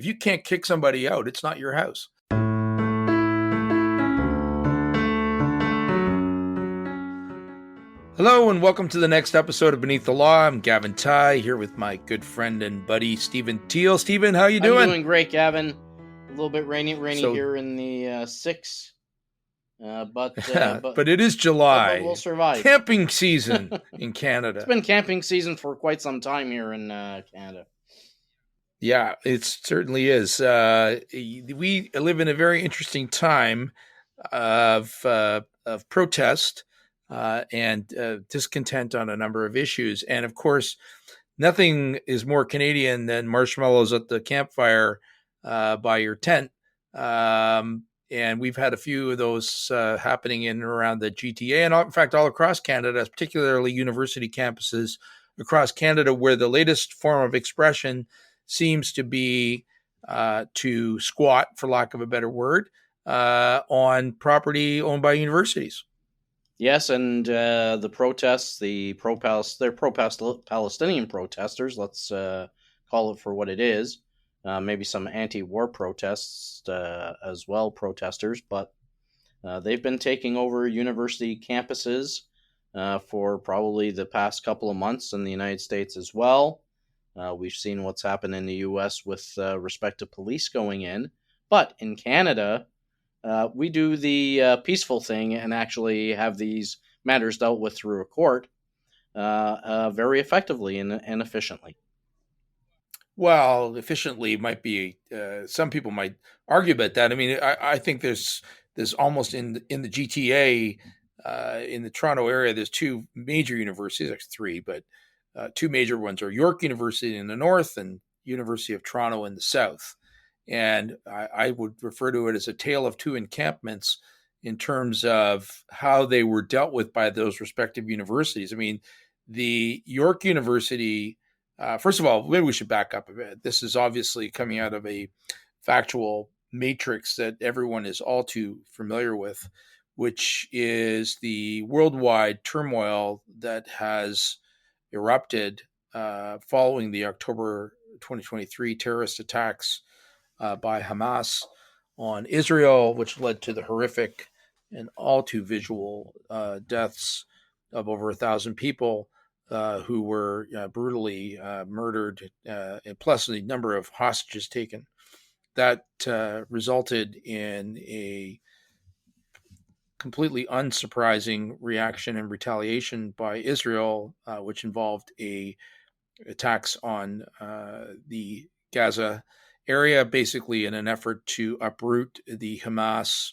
If you can't kick somebody out, it's not your house. Hello and welcome to the next episode of Beneath the Law. I'm Gavin Ty here with my good friend and buddy Stephen Teal. Stephen, how you doing? I'm doing great, Gavin. A little bit rainy here in the 6. But it is July. But we'll survive. Camping season in Canada. It's been camping season for quite some time here in Canada. Yeah, it certainly is. We live in a very interesting time of protest and discontent on a number of issues. And of course, nothing is more Canadian than marshmallows at the campfire by your tent. And we've had a few of those happening in and around the GTA and in fact all across Canada, particularly university campuses across Canada, where the latest form of expression seems to be to squat, for lack of a better word, on property owned by universities. Yes, and the protests, they're pro-Palestinian protesters, let's call it for what it is. Maybe some anti-war protests as well, protesters, but they've been taking over university campuses for probably the past couple of months in the United States as well. We've seen what's happened in the U.S. with respect to police going in. But in Canada, we do the peaceful thing and actually have these matters dealt with through a court very effectively and efficiently. Well, efficiently might be, some people might argue about that. I mean, I think there's almost in the GTA, in the Toronto area, there's two major universities, actually three, but two major ones are York University in the north and University of Toronto in the south. And I would refer to it as a tale of two encampments in terms of how they were dealt with by those respective universities. I mean, the York University, first of all, maybe we should back up a bit. This is obviously coming out of a factual matrix that everyone is all too familiar with, which is the worldwide turmoil that has erupted following the October 2023 terrorist attacks by Hamas on Israel, which led to the horrific and all too visual deaths of over 1,000 people who were brutally murdered, and plus the number of hostages taken. That resulted in a completely unsurprising reaction and retaliation by Israel, which involved attacks on the Gaza area, basically in an effort to uproot the Hamas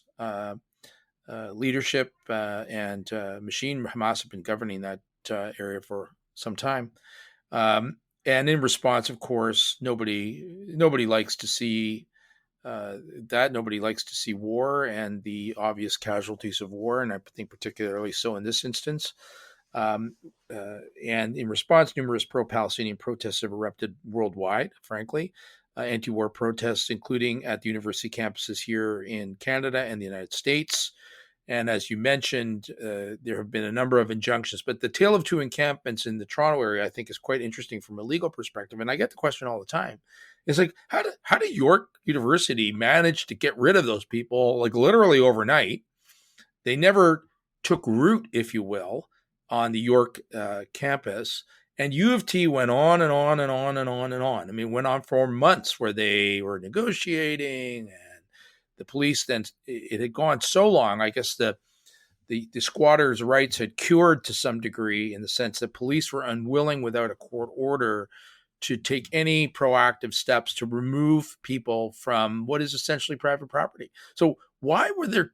leadership and machine. Hamas have been governing that area for some time. And in response, of course, nobody likes to see that. Nobody likes to see war and the obvious casualties of war, and I think particularly so in this instance. And in response, numerous pro-Palestinian protests have erupted worldwide, frankly. Anti-war protests, including at the university campuses here in Canada and the United States. And as you mentioned, there have been a number of injunctions. But the tale of two encampments in the Toronto area, I think, is quite interesting from a legal perspective. And I get the question all the time. It's like, how did York University manage to get rid of those people, like literally overnight? They never took root, if you will, on the York campus. And U of T went on and on and on and on and on. I mean, it went on for months where they were negotiating, and the police then, it had gone so long, I guess the squatters' rights had cured to some degree, in the sense that police were unwilling without a court order to take any proactive steps to remove people from what is essentially private property. So why were those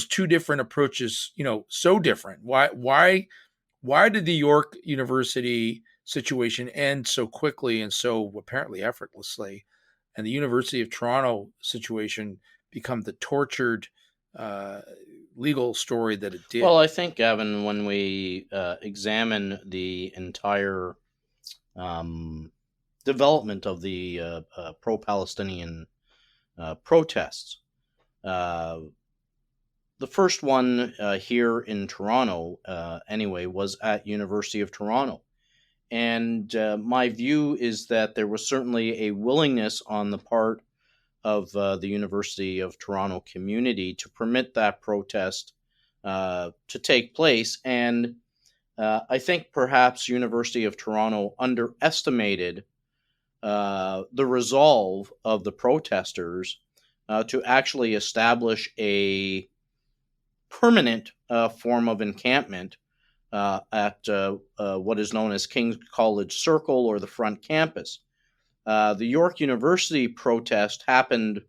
two different approaches, so different? Why did the York University situation end so quickly and so apparently effortlessly, and the University of Toronto situation become the tortured legal story that it did? Well, I think, Gavin, when we examine the entire development of the pro-Palestinian protests, the first one here in Toronto, anyway, was at University of Toronto. And my view is that there was certainly a willingness on the part of the University of Toronto community to permit that protest to take place. And I think perhaps University of Toronto underestimated the resolve of the protesters to actually establish a permanent form of encampment at what is known as King's College Circle or the front campus. The York University protest happened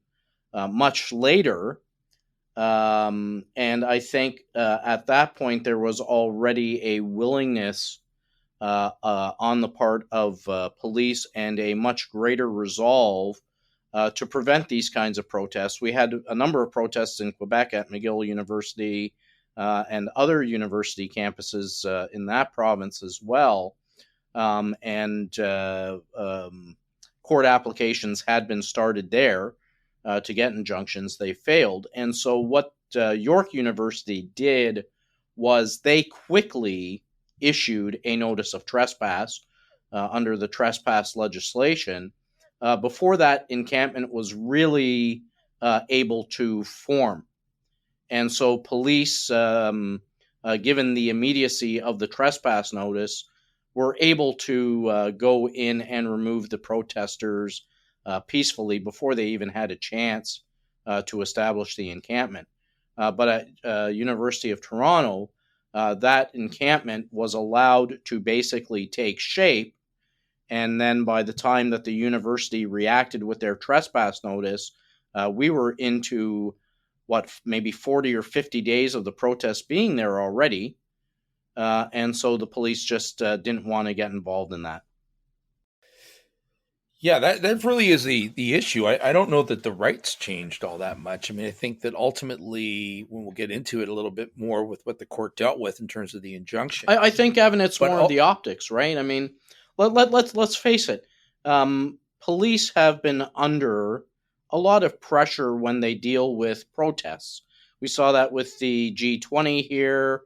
much later, and I think at that point there was already a willingness on the part of police and a much greater resolve to prevent these kinds of protests. We had a number of protests in Quebec at McGill University and other university campuses in that province as well. And court applications had been started there to get injunctions. They failed. And so what York University did was they quickly issued a notice of trespass under the trespass legislation before that encampment was really able to form. And so police, given the immediacy of the trespass notice, were able to go in and remove the protesters peacefully before they even had a chance to establish the encampment. But at University of Toronto, that encampment was allowed to basically take shape. And then by the time that the university reacted with their trespass notice, we were into maybe 40 or 50 days of the protest being there already. And so the police just didn't want to get involved in that. Yeah, that really is the issue. I don't know that the rights changed all that much. I mean, I think that ultimately, when we'll get into it a little bit more with what the court dealt with in terms of the injunction, I think, Evan, it's but more of the optics, right? I mean, let's face it. Police have been under a lot of pressure when they deal with protests. We saw that with the G20 here.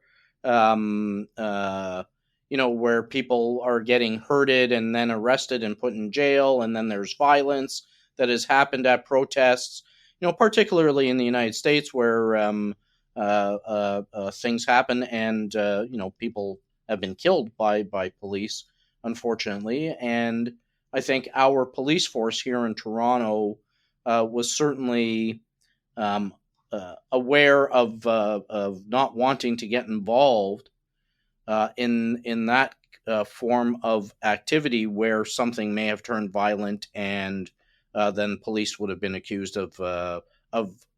Where people are getting hurted and then arrested and put in jail, and then there's violence that has happened at protests, particularly in the United States where things happen and, people have been killed by police, unfortunately. And I think our police force here in Toronto was certainly aware of not wanting to get involved in that form of activity where something may have turned violent, and then police would have been accused of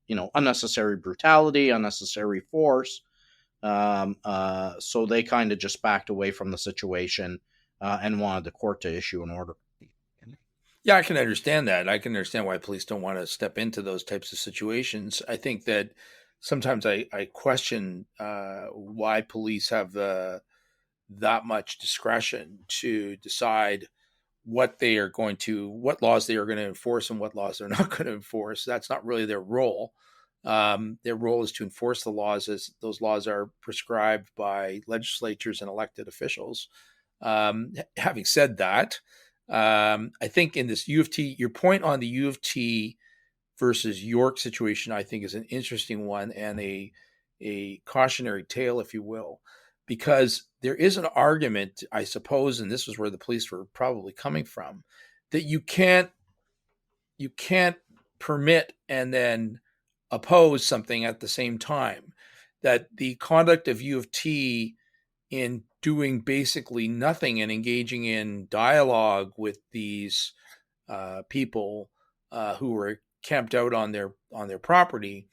unnecessary brutality, unnecessary force. So they kind of just backed away from the situation and wanted the court to issue an order. Yeah, I can understand that. I can understand why police don't want to step into those types of situations. I think that sometimes I question why police have that much discretion to decide what laws they are going to enforce and what laws they're not going to enforce. That's not really their role. Their role is to enforce the laws as those laws are prescribed by legislatures and elected officials. Having said that, I think in this U of T, your point on the U of T versus York situation, I think is an interesting one and a cautionary tale, if you will, because there is an argument, I suppose, and this is where the police were probably coming from, that you can't permit and then oppose something at the same time. That the conduct of U of T in doing basically nothing and engaging in dialogue with these people who were camped out on their property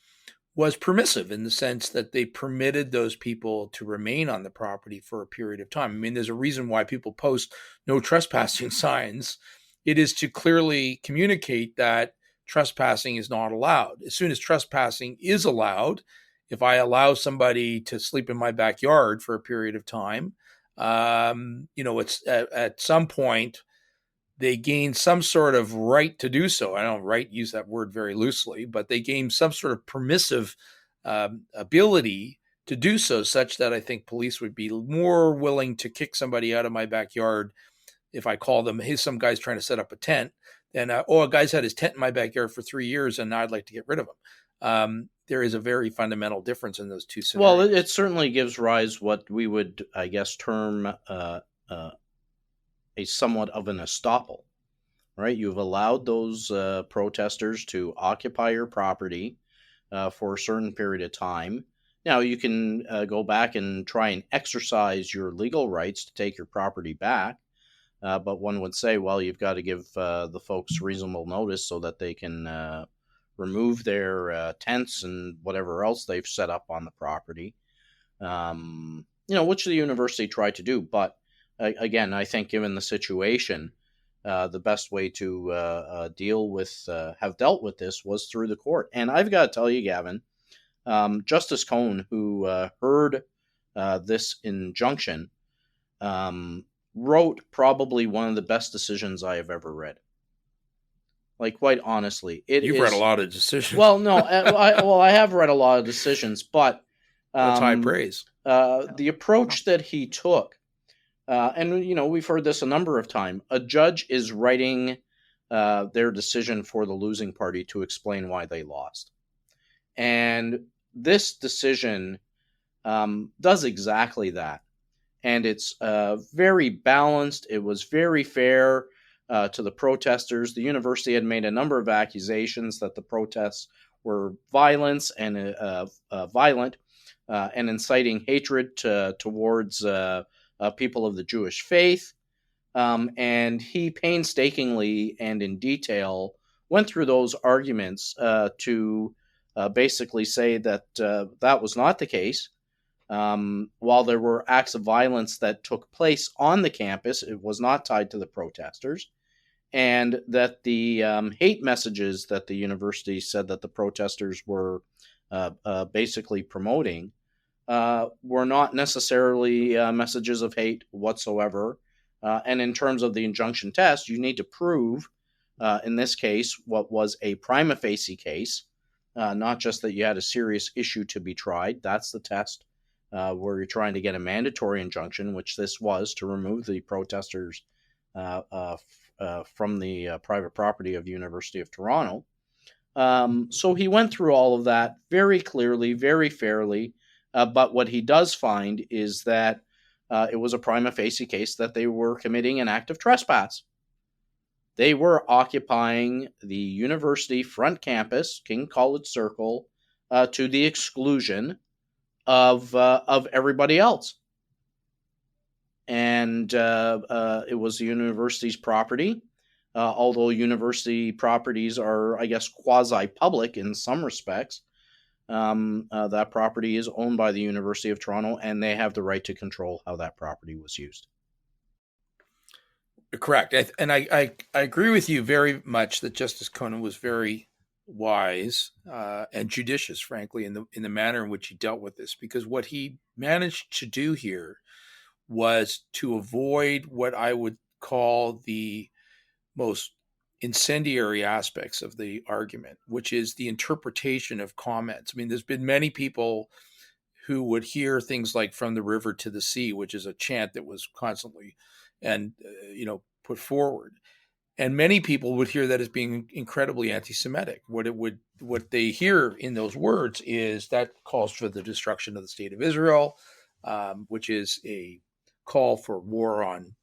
was permissive in the sense that they permitted those people to remain on the property for a period of time. I mean, there's a reason why people post no trespassing signs. It is to clearly communicate that trespassing is not allowed. As soon as trespassing is allowed, if I allow somebody to sleep in my backyard for a period of time, it's at some point they gain some sort of right to do so. I don't use that word very loosely, but they gain some sort of permissive ability to do so, such that I think police would be more willing to kick somebody out of my backyard If I call them, hey, some guy's trying to set up a tent, then a guy's had his tent in my backyard for 3 years, and now I'd like to get rid of him. There is a very fundamental difference in those two Well, scenarios. it certainly gives rise what we would, I guess, term a somewhat of an estoppel, right? You've allowed those protesters to occupy your property for a certain period of time. Now, you can go back and try and exercise your legal rights to take your property back, but one would say, well, you've got to give the folks reasonable notice so that they can remove their tents and whatever else they've set up on the property, which the university tried to do. But again, I think given the situation, the best way to have dealt with this was through the court. And I've got to tell you, Gavin, Justice Cohn, who heard this injunction, wrote probably one of the best decisions I have ever read. Like, quite honestly, You've read a lot of decisions. Well, no, I have read a lot of decisions, but that's high praise. The approach that he took, and we've heard this a number of times. A judge is writing their decision for the losing party to explain why they lost, and this decision does exactly that. And it's very balanced. It was very fair to the protesters. The university had made a number of accusations that the protests were violent and inciting hatred towards people of the Jewish faith. And he painstakingly and in detail went through those arguments to basically say that that was not the case. While there were acts of violence that took place on the campus, it was not tied to the protesters, and that the hate messages that the university said that the protesters were basically promoting were not necessarily messages of hate whatsoever. And in terms of the injunction test, you need to prove, in this case, what was a prima facie case, not just that you had a serious issue to be tried. That's the test. Where you're trying to get a mandatory injunction, which this was, to remove the protesters from the private property of the University of Toronto. So he went through all of that very clearly, very fairly. But what he does find is that it was a prima facie case that they were committing an act of trespass. They were occupying the university front campus, King College Circle, to the exclusion of everybody else. And it was the university's property, although university properties are, I guess, quasi-public in some respects. That property is owned by the University of Toronto, and they have the right to control how that property was used. Correct. And I agree with you very much that Justice Cohn was very wise and judicious, frankly, in the manner in which he dealt with this, because what he managed to do here was to avoid what I would call the most incendiary aspects of the argument, which is the interpretation of comments. I mean, there's been many people who would hear things like "from the river to the sea," which is a chant that was constantly and put forward. And many people would hear that as being incredibly anti-Semitic. What they hear in those words is that calls for the destruction of the state of Israel, which is a call for war on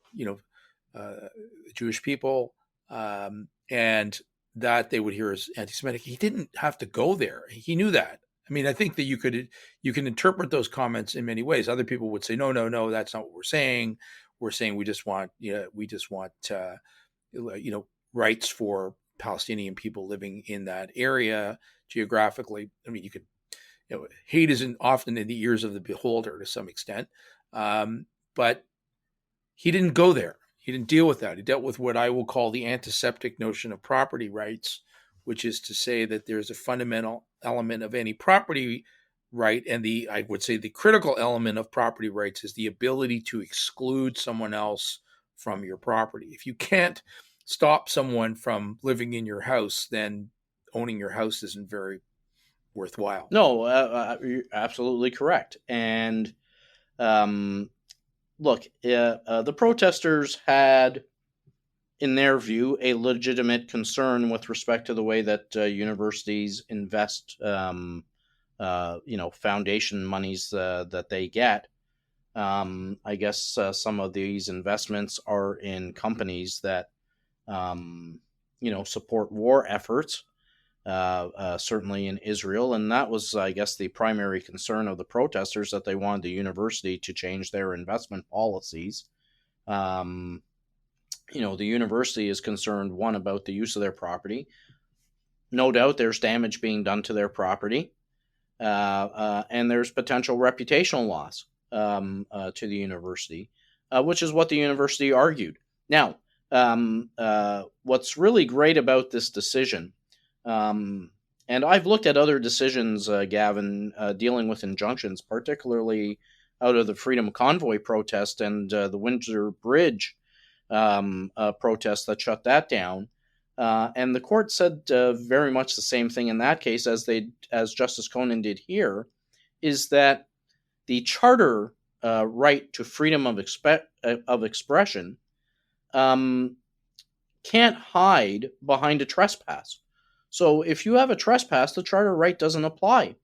Jewish people, and that they would hear as anti-Semitic. He didn't have to go there. He knew that. I mean, I think that you can interpret those comments in many ways. Other people would say, no, that's not what we're saying. We're saying we just want rights for Palestinian people living in that area geographically. I mean, hate isn't often in the ears of the beholder to some extent, but he didn't go there. He didn't deal with that. He dealt with what I will call the antiseptic notion of property rights, which is to say that there's a fundamental element of any property right, and I would say the critical element of property rights is the ability to exclude someone else from your property. If you can't stop someone from living in your house, then owning your house isn't very worthwhile. No, you're absolutely correct. And look, the protesters had in their view, a legitimate concern with respect to the way that universities invest, foundation monies that they get. I guess some of these investments are in companies that, support war efforts, certainly in Israel. And that was, I guess, the primary concern of the protesters, that they wanted the university to change their investment policies. The university is concerned, one, about the use of their property. No doubt there's damage being done to their property, and there's potential reputational loss to the university, which is what the university argued. Now, what's really great about this decision, and I've looked at other decisions, Gavin, dealing with injunctions, particularly out of the Freedom Convoy protest and the Windsor Bridge protest that shut that down. And the court said very much the same thing in that case as Justice Conan did here, is that the charter right to freedom of expression can't hide behind a trespass. So if you have a trespass, the charter right doesn't apply.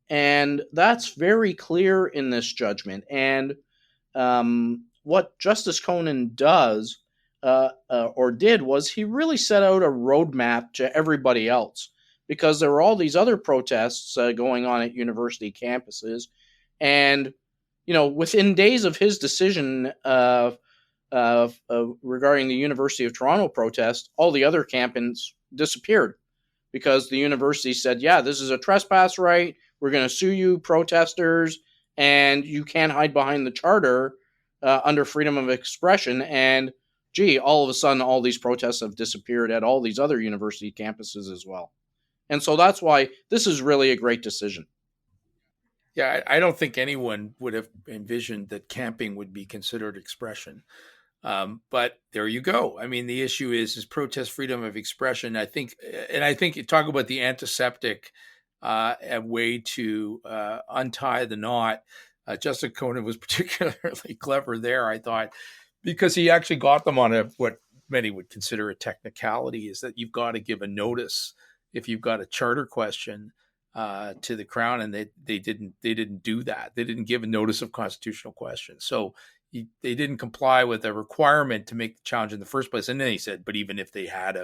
And that's very clear in this judgment. And what Justice Conan does or did was he really set out a roadmap to everybody else, because there were all these other protests going on at university campuses. And, within days of his decision regarding the University of Toronto protest, all the other campings disappeared, because the university said, yeah, this is a trespass right. We're going to sue you, protesters, and you can't hide behind the charter under freedom of expression. And all of a sudden, all these protests have disappeared at all these other university campuses as well. And so that's why this is really a great decision. Yeah, I don't think anyone would have envisioned that camping would be considered expression. But there you go. I mean, the issue is protest freedom of expression. I think you talk about the antiseptic way to untie the knot. Justice Conan was particularly clever there, I thought, because he actually got them on what many would consider a technicality, is that you've got to give a notice if you've got a charter question to the Crown, and they didn't do that. They didn't give a notice of constitutional question. So they didn't comply with the requirement to make the challenge in the first place. And then he said, but even if they had,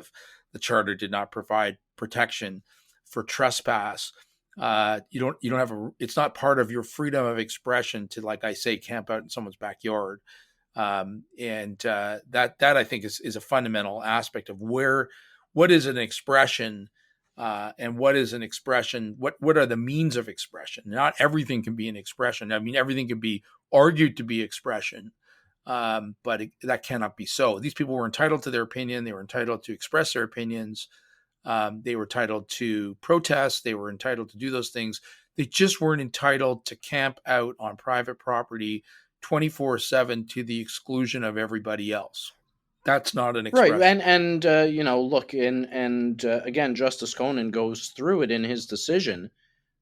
the charter did not provide protection for trespass, you don't have it's not part of your freedom of expression to, like I say, camp out in someone's backyard. That I think is a fundamental aspect of what is an expression, and what is an expression. What are the means of expression? Not everything can be an expression. I mean, everything can be argued to be expression, but that cannot be so. These people were entitled to their opinion. They were entitled to express their opinions. They were entitled to protest. They were entitled to do those things. They just weren't entitled to camp out on private property 24/7 to the exclusion of everybody else. That's not an expression. Right. And look, and again, Justice Conan goes through it in his decision,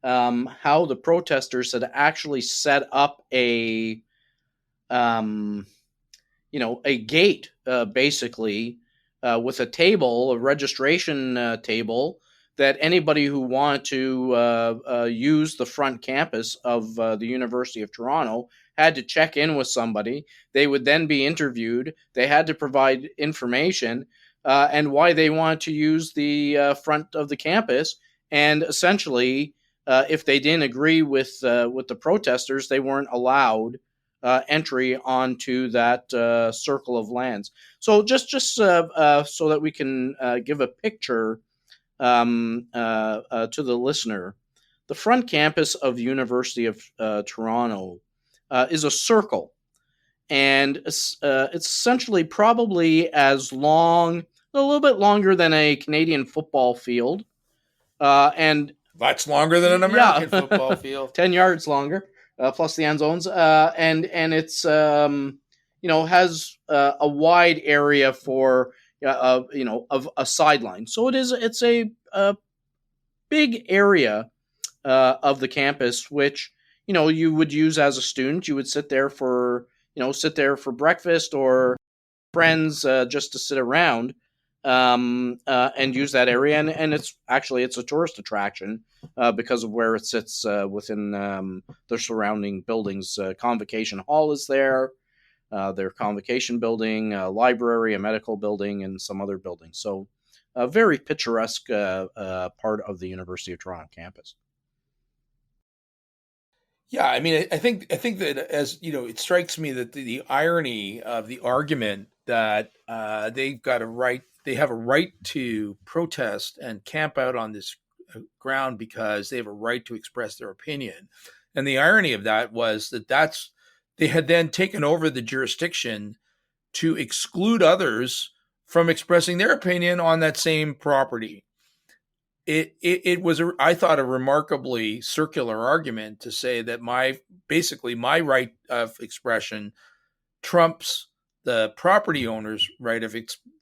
how the protesters had actually set up a gate, basically, with a table, a registration table, that anybody who wanted to use the front campus of the University of Toronto had to check in with somebody. They would then be interviewed. They had to provide information and why they wanted to use the front of the campus. And essentially, if they didn't agree with the protesters, they weren't allowed entry onto that circle of lands. So just so that we can give a picture to the listener, the front campus of the University of Toronto is a circle, and it's essentially probably as long, a little bit longer than a Canadian football field, and that's longer than an American football field. 10 yards longer, plus the end zones, and it's has a wide area for of a sideline. So it's a big area of the campus, which you would use as a student. You would sit there for breakfast, or friends just to sit around and use that area. And it's a tourist attraction because of where it sits within the surrounding buildings. Convocation Hall is there. Their convocation building, a library, a medical building, and some other buildings. So, a very picturesque part of the University of Toronto campus. Yeah, I mean, I think that, as you know, it strikes me that the irony of the argument that they have a right to protest and camp out on this ground because they have a right to express their opinion, and the irony of that was that they had then taken over the jurisdiction to exclude others from expressing their opinion on that same property. It was I thought, a remarkably circular argument to say that basically my right of expression trumps the property owner's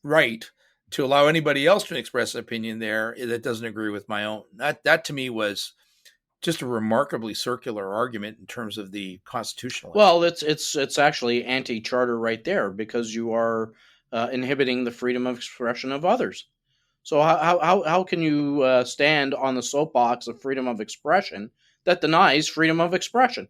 right to allow anybody else to express an opinion there that doesn't agree with my own. That to me was just a remarkably circular argument in terms of the constitutional issue. Well, it's actually anti-charter right there because you are inhibiting the freedom of expression of others. So how can you stand on the soapbox of freedom of expression that denies freedom of expression?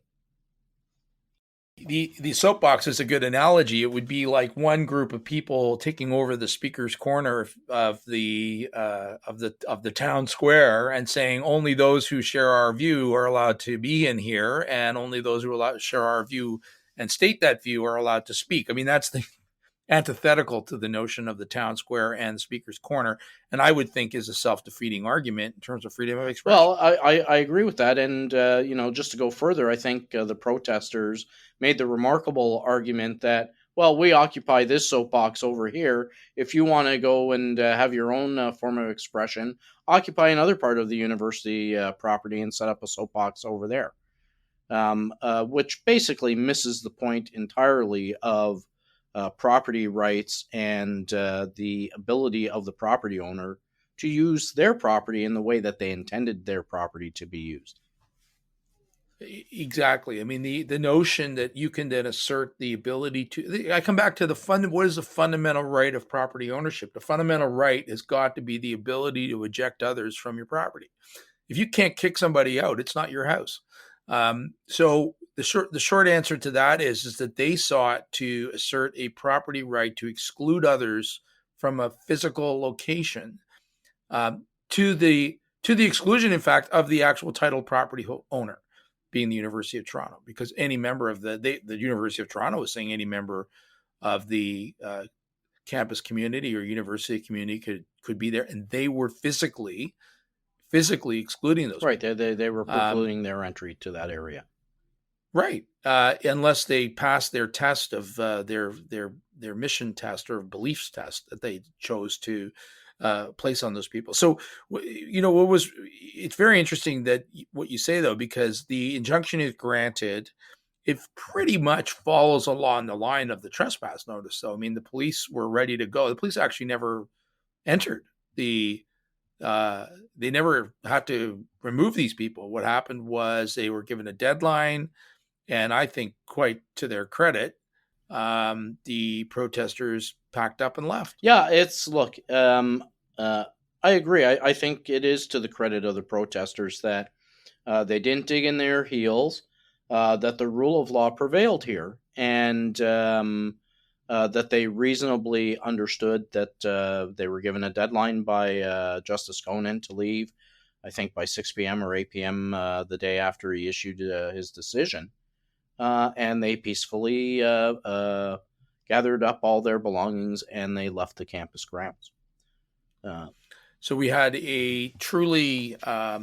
The soapbox is a good analogy. It would be like one group of people taking over the speaker's corner of the town square and saying only those who share our view are allowed to be in here, and only those who share our view and state that view are allowed to speak. I mean, that's the antithetical to the notion of the town square and the speaker's corner, and I would think is a self-defeating argument in terms of freedom of expression. Well, I agree with that, and just to go further, I think the protesters made the remarkable argument that, well, we occupy this soapbox over here. If you want to go and have your own form of expression, occupy another part of the university property and set up a soapbox over there, which basically misses the point entirely of property rights and the ability of the property owner to use their property in the way that they intended their property to be used. Exactly. I mean, the notion that you can then assert the ability to, I come back to what is the fundamental right of property ownership? The fundamental right has got to be the ability to eject others from your property. If you can't kick somebody out, it's not your house. So the short answer to that is that they sought to assert a property right to exclude others from a physical location, to the exclusion, in fact, of the actual title property owner, being the University of Toronto, because any member of the University of Toronto is saying any member of the campus community or university community could be there, and they were physically excluding those right people. They were precluding their entry to that area, right? Unless they passed their test of their mission test or beliefs test that they chose to place on those people. So, it's very interesting that what you say, though, because the injunction is granted, it pretty much follows along the line of the trespass notice. So, I mean, the police were ready to go. The police actually never entered they never had to remove these people. What happened was they were given a deadline, and I think, quite to their credit, the protesters packed up and left. Yeah, I agree. I think it is to the credit of the protesters that they didn't dig in their heels, that the rule of law prevailed here, and that they reasonably understood that they were given a deadline by Justice Conan to leave, I think by 6 p.m. or 8 p.m. The day after he issued his decision. And they peacefully gathered up all their belongings and they left the campus grounds. So we had a truly, I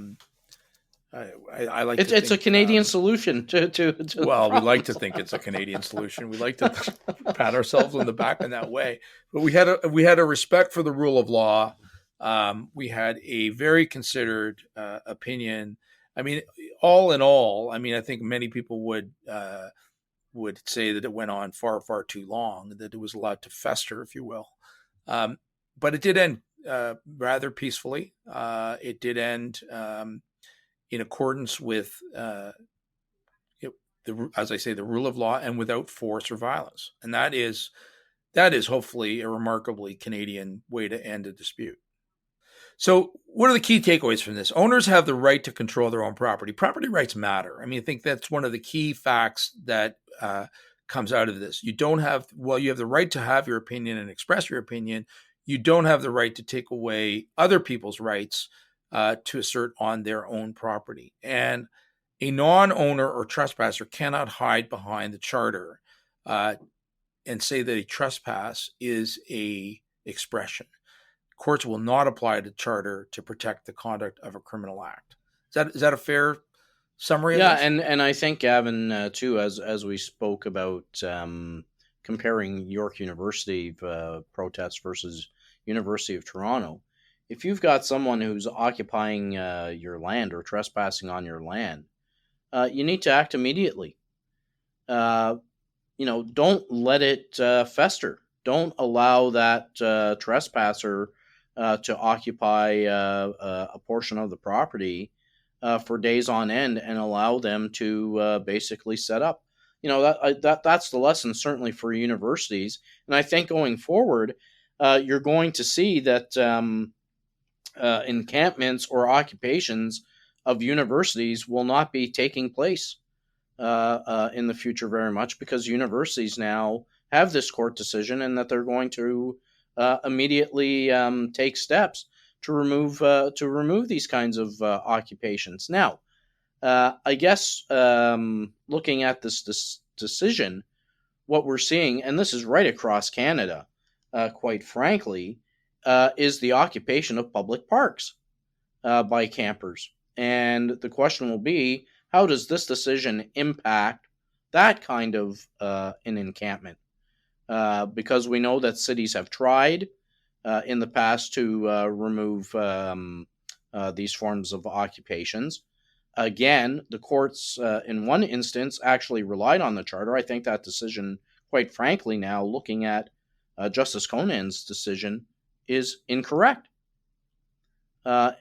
like to it's think, a Canadian solution to well, we like to think it's a Canadian solution. We like to pat ourselves on the back in that way. But we had a respect for the rule of law. We had a very considered opinion. I mean, all in all, I mean, I think many people would say that it went on far, far too long, that it was allowed to fester, if you will. But it did end rather peacefully. It did end in accordance with, as I say, the rule of law, and without force or violence. And that is that is hopefully a remarkably Canadian way to end a dispute. So, what are the key takeaways from this? Owners have the right to control their own property. Property rights matter. I mean, I think that's one of the key facts that comes out of this. You don't have, well, you have the right to have your opinion and express your opinion. You don't have the right to take away other people's rights to assert on their own property. And a non-owner or trespasser cannot hide behind the charter and say that a trespass is a expression. Courts will not apply the charter to protect the conduct of a criminal act. Is that a fair summary? Yeah, of this? and I think, Gavin, too, as we spoke about comparing York University protests versus University of Toronto, if you've got someone who's occupying your land or trespassing on your land, you need to act immediately. Don't let it fester. Don't allow that trespasser to occupy a portion of the property for days on end and allow them to basically set up. That's the lesson certainly for universities. And I think going forward, you're going to see that encampments or occupations of universities will not be taking place in the future very much, because universities now have this court decision, and that they're going to immediately take steps to remove these kinds of occupations. Now, I guess looking at this decision, what we're seeing, and this is right across Canada, quite frankly, is the occupation of public parks by campers. And the question will be, how does this decision impact that kind of an encampment? Because we know that cities have tried in the past to remove these forms of occupations. Again, the courts in one instance actually relied on the charter. I think that decision, quite frankly, now looking at Justice Conan's decision, is incorrect. That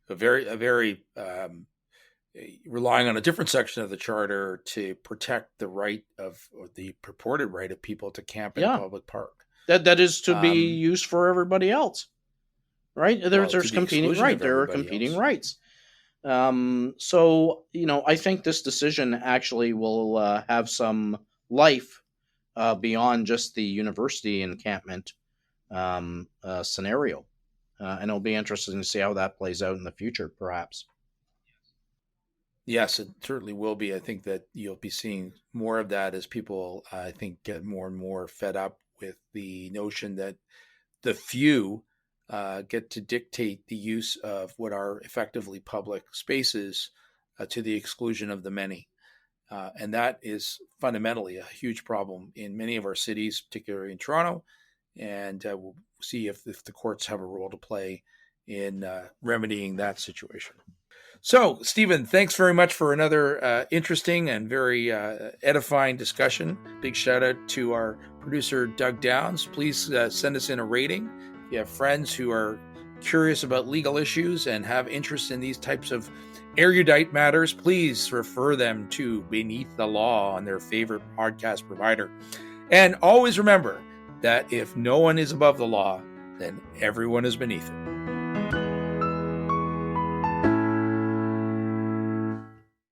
a very relying on a different section of the charter to protect the right of, or the purported right of, people to camp in a public park. That is to be used for everybody else, right? There's competing right. There are competing rights. So I think this decision actually will have some life beyond just the university encampment scenario, and it'll be interesting to see how that plays out in the future, perhaps. Yes, it certainly will be. I think that you'll be seeing more of that as people, I think, get more and more fed up with the notion that the few get to dictate the use of what are effectively public spaces to the exclusion of the many. And that is fundamentally a huge problem in many of our cities, particularly in Toronto. And we'll see if the courts have a role to play in remedying that situation. So, Stephen, thanks very much for another interesting and very edifying discussion. Big shout out to our producer, Doug Downs. Please send us in a rating. If you have friends who are curious about legal issues and have interest in these types of erudite matters, please refer them to Beneath the Law on their favorite podcast provider. And always remember that if no one is above the law, then everyone is beneath it.